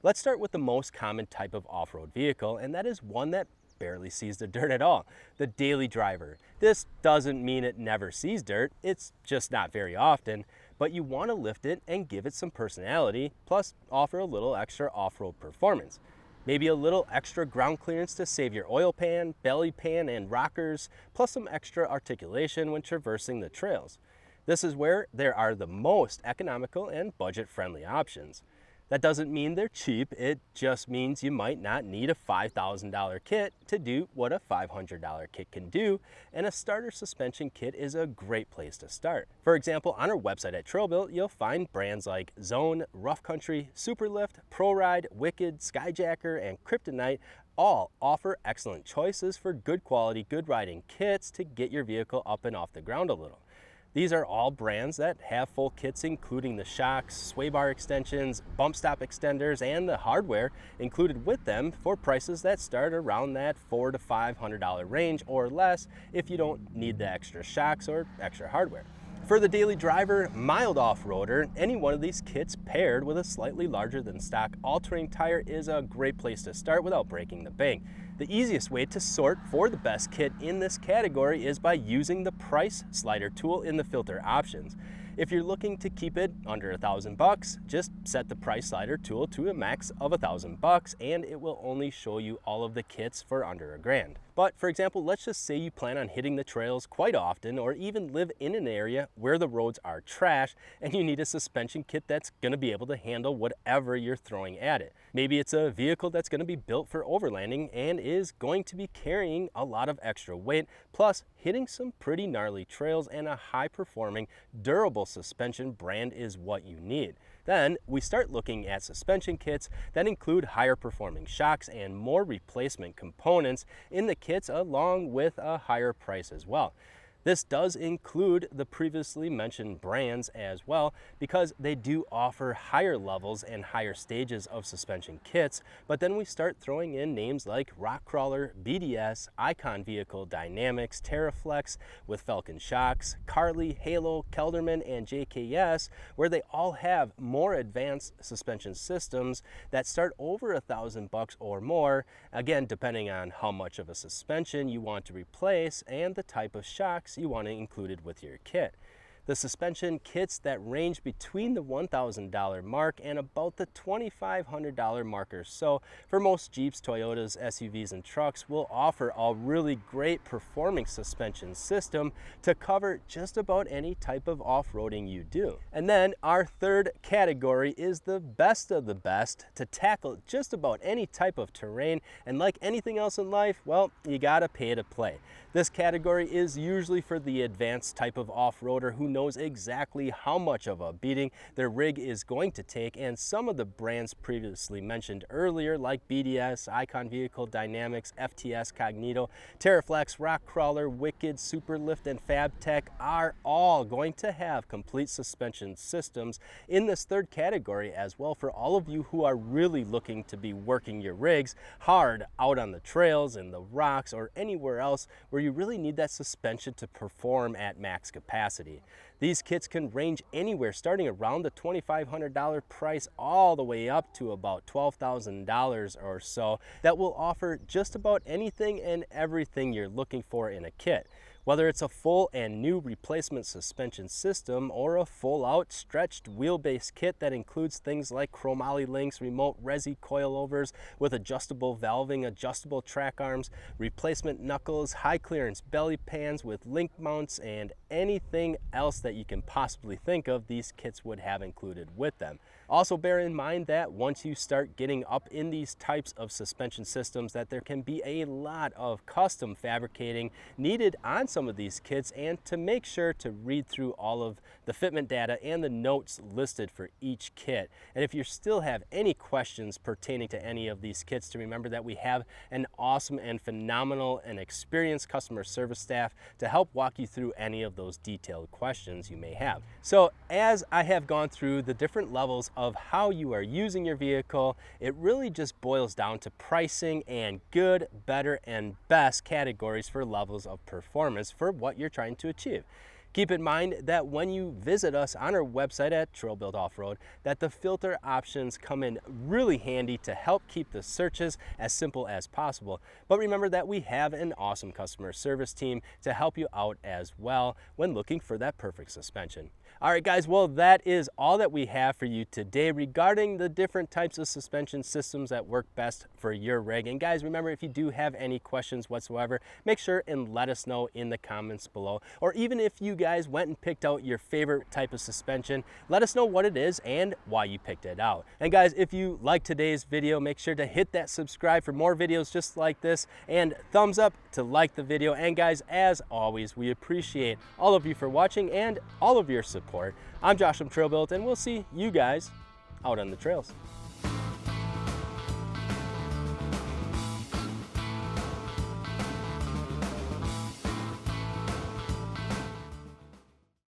Let's start with the most common type of off-road vehicle, and that is one that barely sees the dirt at all, the daily driver. This doesn't mean it never sees dirt, it's just not very often, but you want to lift it and give it some personality, plus offer a little extra off-road performance. Maybe a little extra ground clearance to save your oil pan, belly pan, and rockers, plus some extra articulation when traversing the trails. This is where there are the most economical and budget-friendly options. That doesn't mean they're cheap, it just means you might not need a $5,000 kit to do what a $500 kit can do, and a starter suspension kit is a great place to start. For example, on our website at TrailBuilt, you'll find brands like Zone, Rough Country, Superlift, ProRide, Wicked, Skyjacker, and Kryptonite all offer excellent choices for good quality, good riding kits to get your vehicle up and off the ground a little. These are all brands that have full kits including the shocks, sway bar extensions, bump stop extenders, and the hardware included with them for prices that start around that $400 to $500 range or less if you don't need the extra shocks or extra hardware. For the daily driver, mild off-roader, any one of these kits paired with a slightly larger than stock all-terrain tire is a great place to start without breaking the bank. The easiest way to sort for the best kit in this category is by using the price slider tool in the filter options. If you're looking to keep it under $1,000, just set the price slider tool to a max of $1,000 and it will only show you all of the kits for under $1,000. But for example, let's just say you plan on hitting the trails quite often or even live in an area where the roads are trash and you need a suspension kit that's going to be able to handle whatever you're throwing at it. Maybe it's a vehicle that's going to be built for overlanding and is going to be carrying a lot of extra weight, plus hitting some pretty gnarly trails, and a high-performing, durable suspension brand is what you need. Then we start looking at suspension kits that include higher performing shocks and more replacement components in the kits along with a higher price as well. This does include the previously mentioned brands as well because they do offer higher levels and higher stages of suspension kits, but then we start throwing in names like Rock Crawler, BDS, Icon Vehicle Dynamics, TerraFlex with Falcon Shocks, Carly, Halo, Kelderman, and JKS, where they all have more advanced suspension systems that start over $1,000 or more, again depending on how much of a suspension you want to replace and the type of shocks you want to include with your kit. The suspension kits that range between the $1,000 mark and about the $2,500 mark or so for most Jeeps, Toyotas, SUVs, and trucks will offer a really great performing suspension system to cover just about any type of off-roading you do. And then our third category is the best of the best to tackle just about any type of terrain, and like anything else in life, well, you gotta pay to play. This category is usually for the advanced type of off-roader who knows exactly how much of a beating their rig is going to take, and some of the brands previously mentioned earlier like BDS, Icon Vehicle Dynamics, FTS, Cognito, TerraFlex, Rock Crawler, Wicked, Superlift, and FabTech are all going to have complete suspension systems in this third category as well for all of you who are really looking to be working your rigs hard out on the trails, in the rocks, or anywhere else where you really need that suspension to perform at max capacity. These kits can range anywhere starting around the $2,500 price all the way up to about $12,000 or so that will offer just about anything and everything you're looking for in a kit. Whether it's a full and new replacement suspension system or a full out stretched wheelbase kit that includes things like chromoly links, remote resi coilovers with adjustable valving, adjustable track arms, replacement knuckles, high clearance belly pans with link mounts, and anything else that you can possibly think of, these kits would have included with them. Also bear in mind that once you start getting up in these types of suspension systems that there can be a lot of custom fabricating needed on some of these kits, and to make sure to read through all of the fitment data and the notes listed for each kit. And if you still have any questions pertaining to any of these kits, to remember that we have an awesome and phenomenal and experienced customer service staff to help walk you through any of those detailed questions you may have. So as I have gone through the different levels of how you are using your vehicle, it really just boils down to pricing and good, better, and best categories for levels of performance for what you're trying to achieve. Keep in mind that when you visit us on our website at TrailBuilt Off-Road, that the filter options come in really handy to help keep the searches as simple as possible. But remember that we have an awesome customer service team to help you out as well when looking for that perfect suspension. All right, guys, well, that is all that we have for you today regarding the different types of suspension systems that work best for your rig. And guys, remember, if you do have any questions whatsoever, make sure and let us know in the comments below. Or even if you guys went and picked out your favorite type of suspension, let us know what it is and why you picked it out. And guys, if you like today's video, make sure to hit that subscribe for more videos just like this, and thumbs up to like the video. And guys, as always, we appreciate all of you for watching and all of your support. I'm Josh from TrailBuilt, and we'll see you guys out on the trails.